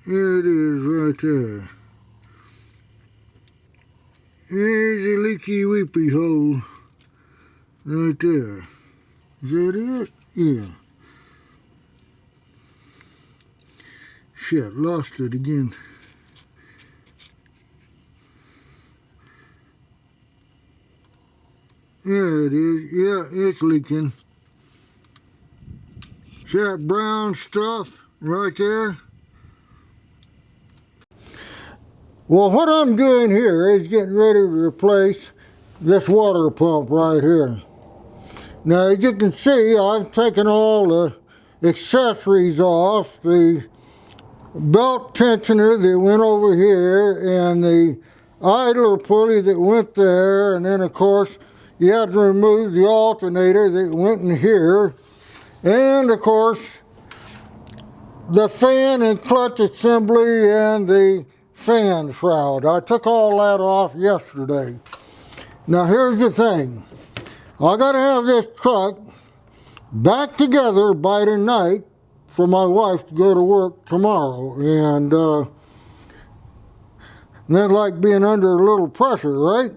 There it is right there. There's a leaky weepy hole right there. Is that it? Yeah. Shit, lost it again. There it is. Yeah, it's leaking. See that brown stuff right there? Well, what I'm doing here is getting ready to replace this water pump right here. Now, as you can see, I've taken all the accessories off, the belt tensioner that went over here and the idler pulley that went there, and then of course you had to remove the alternator that went in here, and of course the fan and clutch assembly and the fan shroud. I took all that off yesterday. Now here's the thing. I gotta have this truck back together by tonight for my wife to go to work tomorrow. And that's like being under a little pressure, right?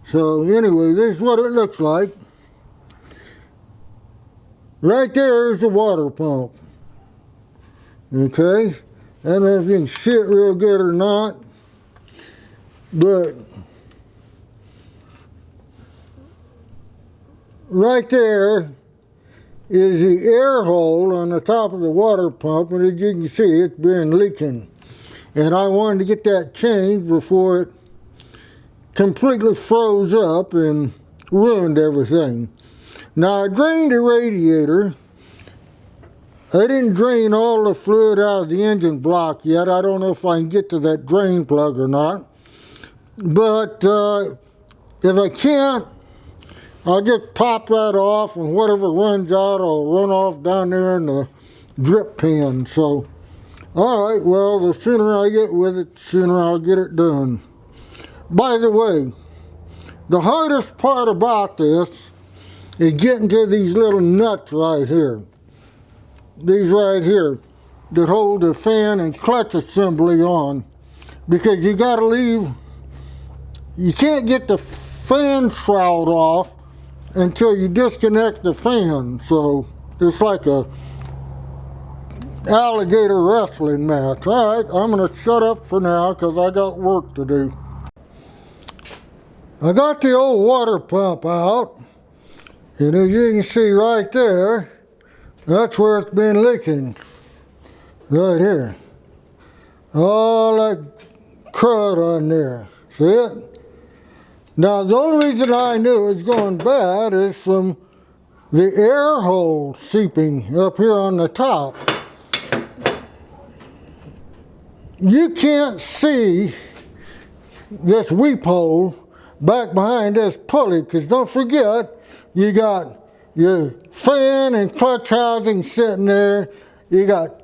So anyway, this is what it looks like. Right there is the water pump. Okay? I don't know if you can see it real good or not, but right there is the air hole on the top of the water pump, and as you can see, it's been leaking. And I wanted to get that changed before it completely froze up and ruined everything. Now, I drained the radiator. I didn't drain all the fluid out of the engine block yet. I don't know if I can get to that drain plug or not. But if I can't, I'll just pop that off, and whatever runs out, I'll run off down there in the drip pan. So, all right, well, the sooner I get with it, the sooner I'll get it done. By the way, the hardest part about this is getting to these little nuts right here. These right here that hold the fan and clutch assembly on, because you got to leave, you can't get the fan shroud off until you disconnect the fan. So it's like a alligator wrestling match. All right, I'm going to shut up for now because I got work to do. I got the old water pump out, and as you can see right there, that's where it's been leaking, right here. All that crud on there, see it? Now the only reason I knew it was going bad is from the air hole seeping up here on the top. You can't see this weep hole back behind this pulley, because don't forget, you got your fan and clutch housing sitting there. You got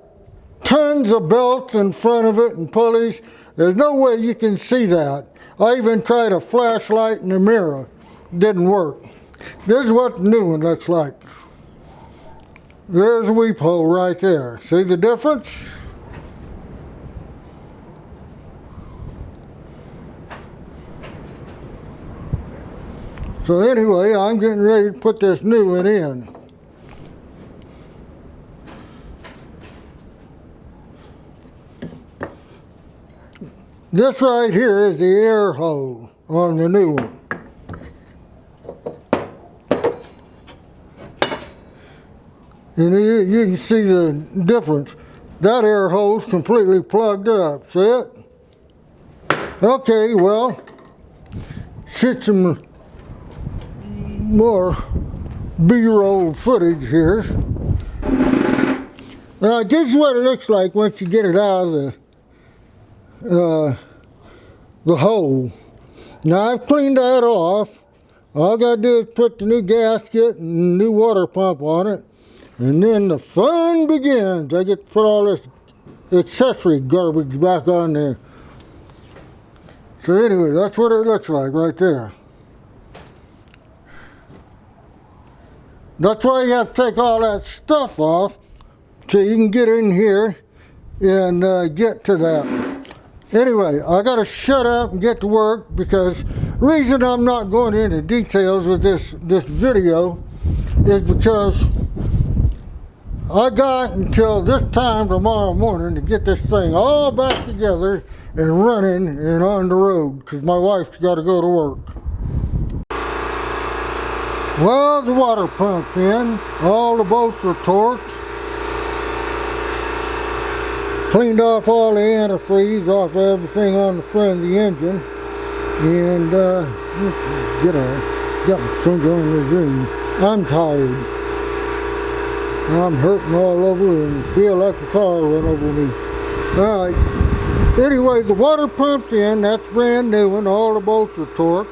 tons of belts in front of it and pulleys. There's no way you can see that. I even tried a flashlight in the mirror. Didn't work. This is what the new one looks like. There's a weep hole right there. See the difference? So anyway, I'm getting ready to put this new one in. This right here is the air hole on the new one. And you can see the difference. That air hole's completely plugged up, see it? Okay, well, shoot some more B-roll footage here. Now, this is what it looks like once you get it out of the hole. Now, I've cleaned that off. All I gotta do is put the new gasket and new water pump on it, and then the fun begins. I get to put all this accessory garbage back on there. So anyway, that's what it looks like right there. That's why you have to take all that stuff off so you can get in here and get to that. Anyway, I got to shut up and get to work, because the reason I'm not going into details with this video is because I got until this time tomorrow morning to get this thing all back together and running and on the road, because my wife's got to go to work. Well, the water pump's in, all the bolts are torqued, cleaned off all the antifreeze off everything on the front of the engine, and got my finger on the zoom. I'm tired. I'm hurting all over and feel like a car went over me. Alright, anyway, the water pump's in, that's brand new, and all the bolts are torqued.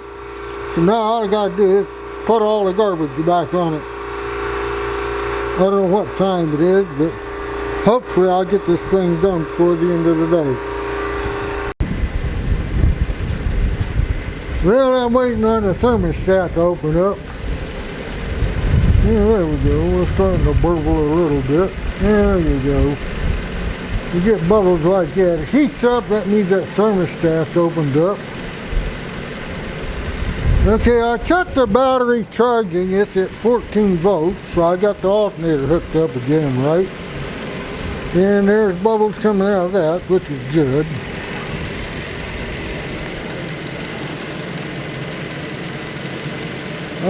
So now all I gotta do is put all the garbage back on it. I don't know what time it is, but hopefully I'll get this thing done before the end of the day. Well, I'm waiting on the thermostat to open up. Yeah, there we go. We're starting to burble a little bit. There you go. You get bubbles like that. It heats up, that means that thermostat's opened up. Okay, I checked the battery charging. It's at 14 volts, so I got the alternator hooked up again, right? And there's bubbles coming out of that, which is good.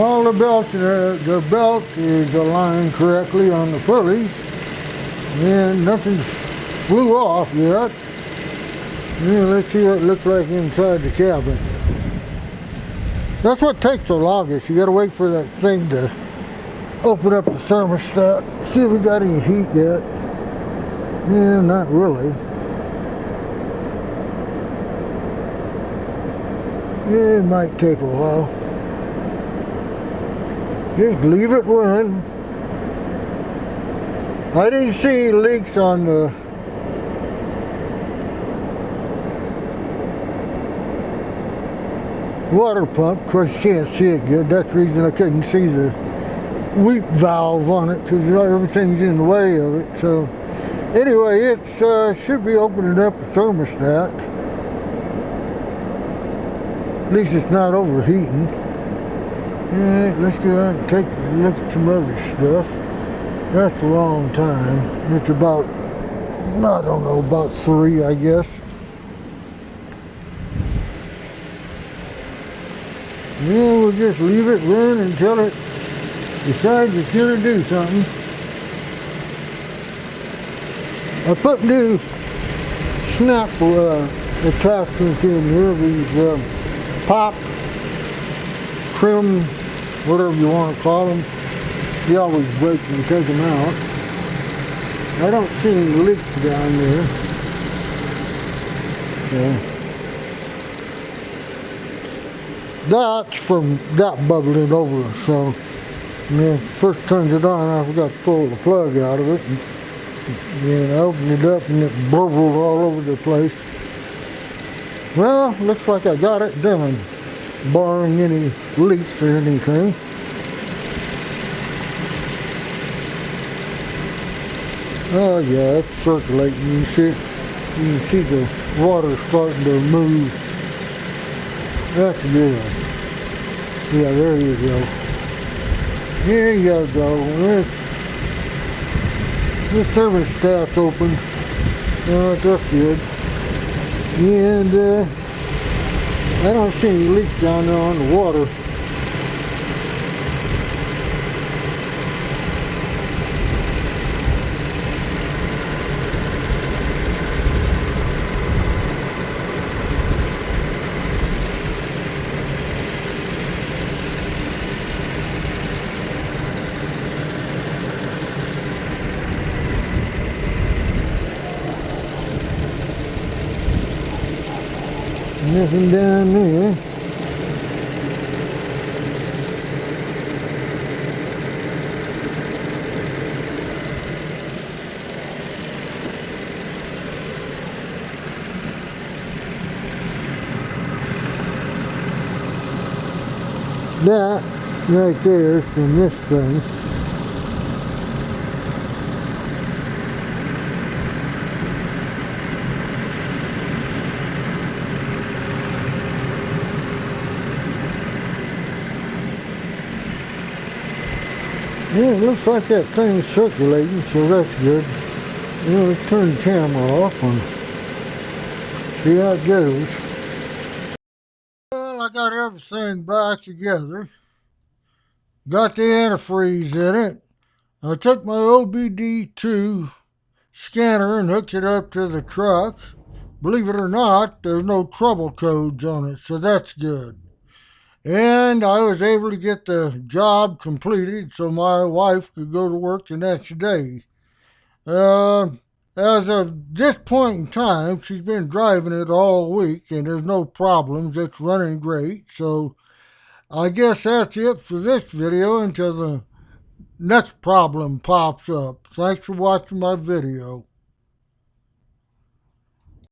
All the belts, the belt is aligned correctly on the pulleys, and nothing flew off yet. Yeah, let's see what it looks like inside the cabin. That's what takes the longest. You gotta wait for that thing to open up the thermostat. See if we got any heat yet. Yeah, not really. Yeah, it might take a while. Just leave it run. I didn't see leaks on the water pump. Of course, you can't see it good. That's the reason I couldn't see the weep valve on it, because everything's in the way of it. So anyway, it should be opening up the thermostat. At least it's not overheating. Alright, let's go out and take a look at some other stuff. That's a long time. It's about, I don't know, about 3, I guess. Yeah, we'll just leave it run until it decides it's going to do something. I put new snap attachments in here, these pop, trim, whatever you want to call them. You always break them and take them out. I don't see any leaks down there. So that's from that bubbling over. So when I first turned it on, I forgot to pull the plug out of it. And then I opened it up and it burbled all over the place. Well, looks like I got it done, barring any leaks or anything. Oh yeah, it's circulating. You can see the water starting to move. That's good. Yeah, there you go. There you go. This thermostat's open. That's good. And I don't see any leaks down there on the water. Nothing down there. That right there is from this thing. Yeah, it looks like that thing's circulating, so that's good. Let's turn the camera off and see how it goes. Well, I got everything back together. Got the antifreeze in it. I took my OBD2 scanner and hooked it up to the truck. Believe it or not, there's no trouble codes on it, so that's good. And I was able to get the job completed so my wife could go to work the next day. Uh, as of this point in time, she's been driving it all week and there's no problems. It's running great. So I guess that's it for this video until the next problem pops up. Thanks for watching my video.